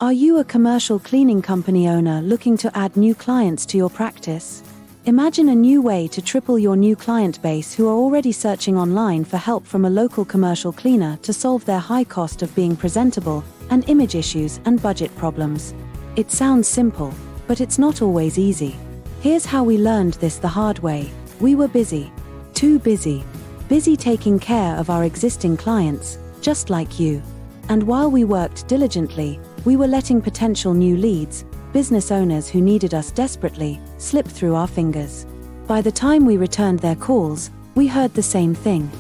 Are you a commercial cleaning company owner looking to add new clients to your practice? Imagine a new way to triple your new client base who are already searching online for help from a local commercial cleaner to solve their high cost of being presentable, and image issues and budget problems. It sounds simple, but it's not always easy. Here's how we learned this the hard way. We were busy. Too busy. Busy taking care of our existing clients, just like you. And while we worked diligently, we were letting potential new leads, business owners who needed us desperately, slip through our fingers. By the time we returned their calls, we heard the same thing.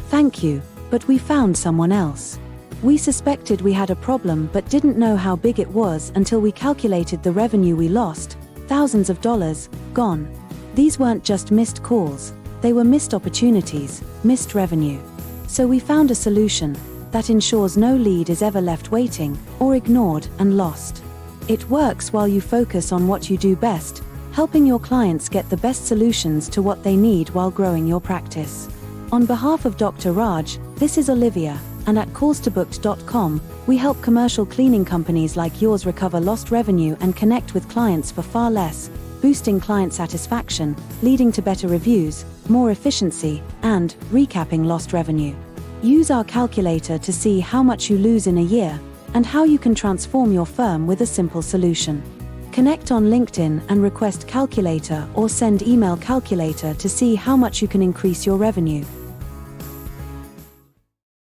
Thank you, but we found someone else. We suspected we had a problem but didn't know how big it was until we calculated the revenue we lost, thousands of dollars, gone. These weren't just missed calls, they were missed opportunities, missed revenue. So we found a solution that ensures no lead is ever left waiting, or ignored and lost. It works while you focus on what you do best, helping your clients get the best solutions to what they need while growing your practice. On behalf of Dr. Raj, this is Olivia, and at callstobooked.com, we help commercial cleaning companies like yours recover lost revenue and connect with clients for far less, boosting client satisfaction, leading to better reviews, more efficiency, and recapping lost revenue. Use our calculator to see how much you lose in a year, and how you can transform your firm with a simple solution. Connect on LinkedIn and request calculator, or send email calculator to see how much you can increase your revenue.